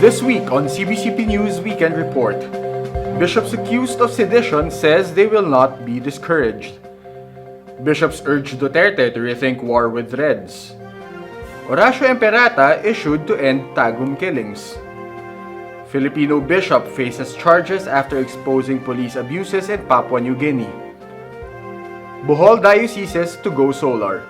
This week on CBCP News Weekend Report, bishops accused of sedition says they will not be discouraged. Bishops urge Duterte to rethink war with Reds. Oratio Imperata issued to end Tagum killings. Filipino Bishop faces charges after exposing police abuses in Papua New Guinea. Bohol Dioceses to go solar.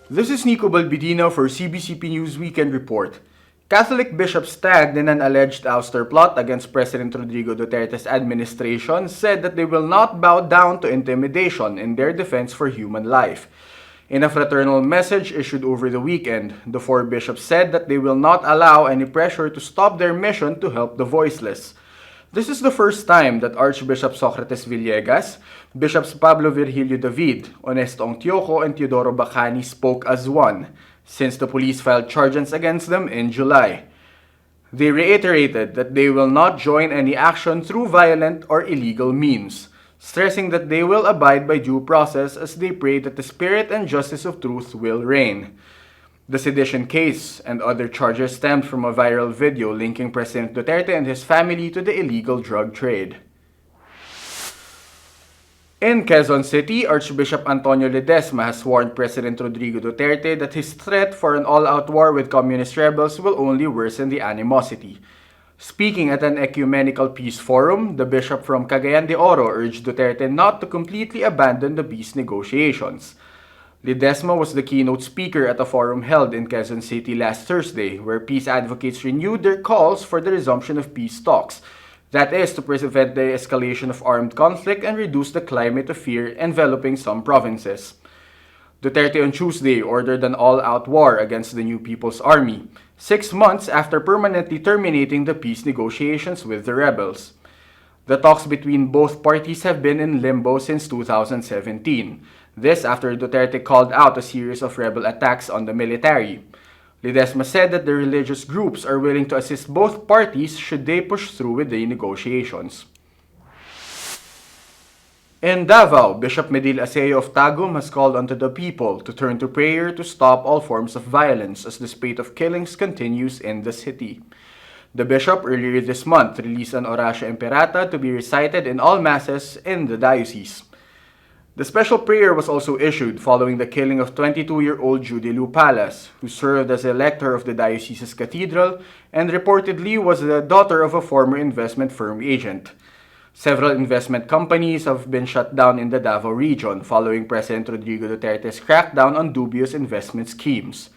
This is Nico Balbidino for CBCP News Weekend Report. Catholic bishops tagged in an alleged ouster plot against President Rodrigo Duterte's administration said that they will not bow down to intimidation in their defense for human life. In a fraternal message issued over the weekend, the four bishops said that they will not allow any pressure to stop their mission to help the voiceless. This is the first time that Archbishop Socrates Villegas, Bishops Pablo Virgilio David, Honesto Ongtioco, and Teodoro Bacani spoke as one, since the police filed charges against them in July. They reiterated that they will not join any action through violent or illegal means, stressing that they will abide by due process as they pray that the spirit and justice of truth will reign. The sedition case and other charges stemmed from a viral video linking President Duterte and his family to the illegal drug trade. In Quezon City, Archbishop Antonio Ledesma has warned President Rodrigo Duterte that his threat for an all-out war with communist rebels will only worsen the animosity. Speaking at an ecumenical peace forum, the bishop from Cagayan de Oro urged Duterte not to completely abandon the peace negotiations. Ledesma was the keynote speaker at a forum held in Quezon City last Thursday, where peace advocates renewed their calls for the resumption of peace talks. That is, to prevent the escalation of armed conflict and reduce the climate of fear enveloping some provinces. Duterte on Tuesday ordered an all-out war against the New People's Army, 6 months after permanently terminating the peace negotiations with the rebels. The talks between both parties have been in limbo since 2017. This after Duterte called out a series of rebel attacks on the military. Ledesma said that the religious groups are willing to assist both parties should they push through with the negotiations. In Davao, Bishop Medil Aseo of Tagum has called onto the people to turn to prayer to stop all forms of violence as the spate of killings continues in the city. The bishop earlier this month released an Oratio Imperata to be recited in all masses in the diocese. The special prayer was also issued following the killing of 22-year-old Judy Lu Palas, who served as a lector of the diocese's cathedral and reportedly was the daughter of a former investment firm agent. Several investment companies have been shut down in the Davao region following President Rodrigo Duterte's crackdown on dubious investment schemes.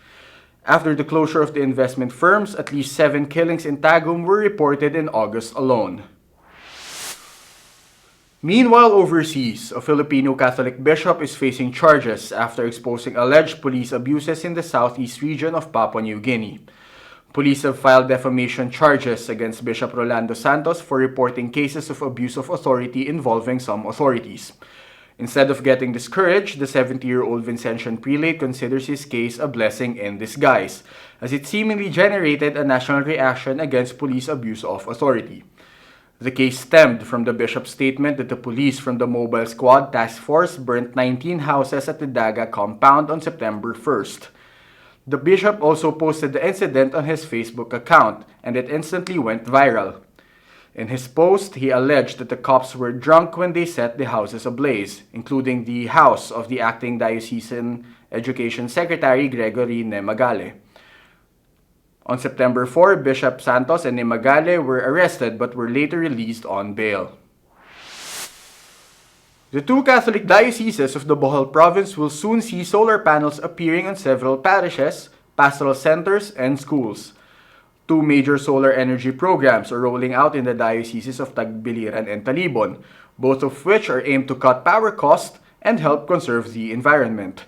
After the closure of the investment firms, at least 7 killings in Tagum were reported in August alone. Meanwhile, overseas, a Filipino Catholic bishop is facing charges after exposing alleged police abuses in the southeast region of Papua New Guinea. Police have filed defamation charges against Bishop Rolando Santos for reporting cases of abuse of authority involving some authorities. Instead of getting discouraged, the 70-year-old Vincentian prelate considers his case a blessing in disguise, as it seemingly generated a national reaction against police abuse of authority. The case stemmed from the bishop's statement that the police from the Mobile Squad Task Force burnt 19 houses at the Daga compound on September 1st. The bishop also posted the incident on his Facebook account, and it instantly went viral. In his post, he alleged that the cops were drunk when they set the houses ablaze, including the house of the acting diocesan education secretary Gregory Nemagale. On September 4, Bishop Santos and Nemagale were arrested but were later released on bail. The 2 Catholic dioceses of the Bohol province will soon see solar panels appearing on several parishes, pastoral centers, and schools. 2 major solar energy programs are rolling out in the dioceses of Tagbiliran and Talibon, both of which are aimed to cut power costs and help conserve the environment.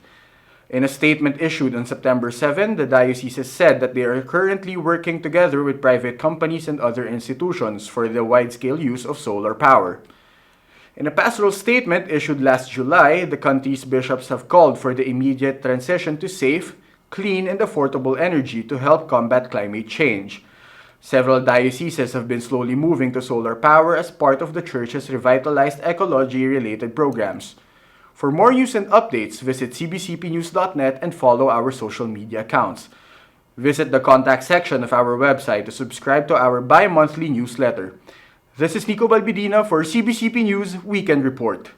In a statement issued on September 7, the dioceses said that they are currently working together with private companies and other institutions for the wide-scale use of solar power. In a pastoral statement issued last July, the country's bishops have called for the immediate transition to safe, clean, and affordable energy to help combat climate change. Several dioceses have been slowly moving to solar power as part of the Church's revitalized ecology-related programs. For more news and updates, visit cbcpnews.net and follow our social media accounts. Visit the contact section of our website to subscribe to our bi-monthly newsletter. This is Nico Balbidina for CBCP News Weekend Report.